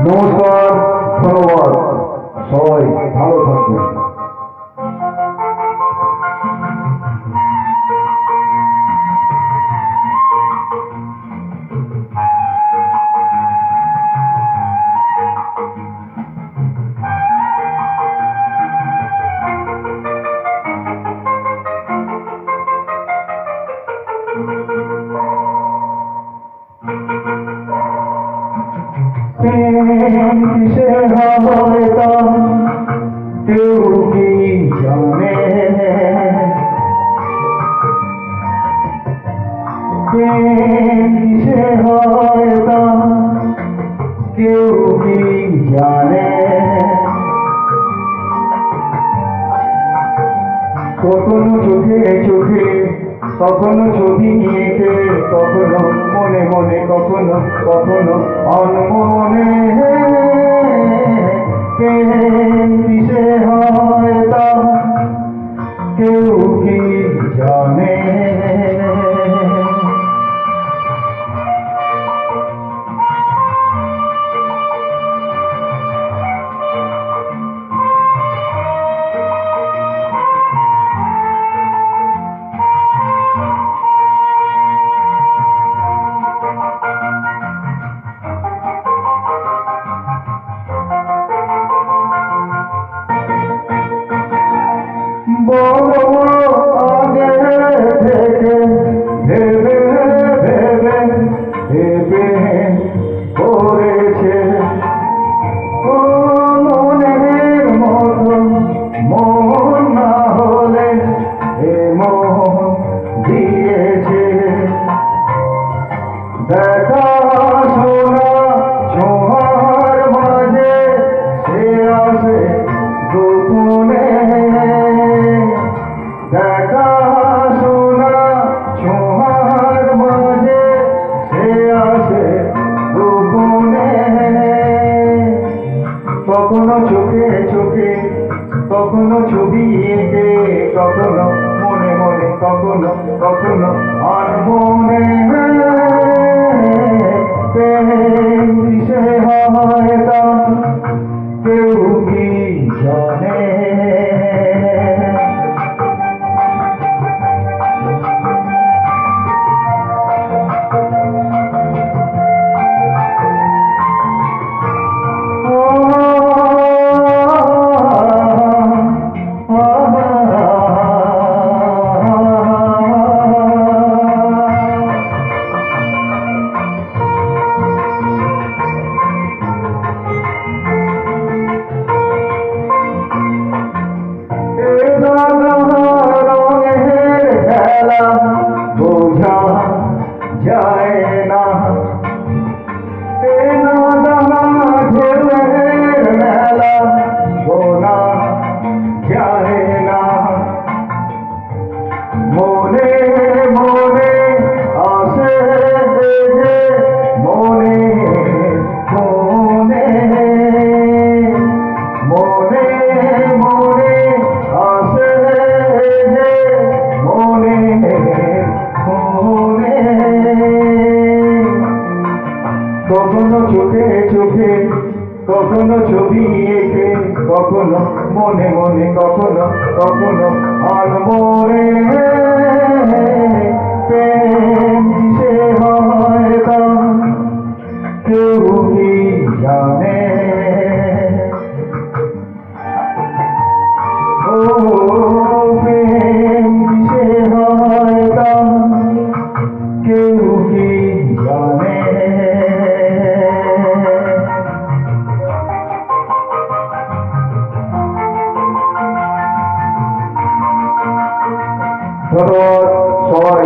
নমস্কার, ধন্যবাদ। সবাই ভালো থাকবেন। কিসে হয়তাম কেউ কি জানে, কিসে হয়তাম কেউ কি জানে, কখনো চোখে চোখে কখনো ছবি এঁকে, কখনো মনে মনে কখনো কখনো অনমনে, কিসে হয়তাম কেউ কি জানে। আগে থেকে ভেবে ভেবে ভেবে করেছে মনের মতো, মন না হলে এ মন দিয়েছে। দেখা শোনা ছোঁয়ার মাঝে সে আসে গোপনে, দেখা শোনা ছোঁয়ার মাঝে সে আসে গোপনে, কখনো চোখে চোখে কখনো ছবি এঁকে, কখনো মনে মনে কখনো কখনো আর মনে, কিসে হয়তাম কেউ কি জানে। বোঝা যায় না ঢেউয়ের মেলা, বোনা যায় না মনে মনে আসে যে মনে মনে, মনে মনে আসে যে মনে মনে, কখনো চোখে চোখে কখনো ছবি এঁকে, কখনো মনে মনে কখনো কখনো অনমনে, কিসে হয়তাম কেউ কি জানে। ও কিসে হয়তাম কেউ কি জানে। ধন্যবাদ, সবাই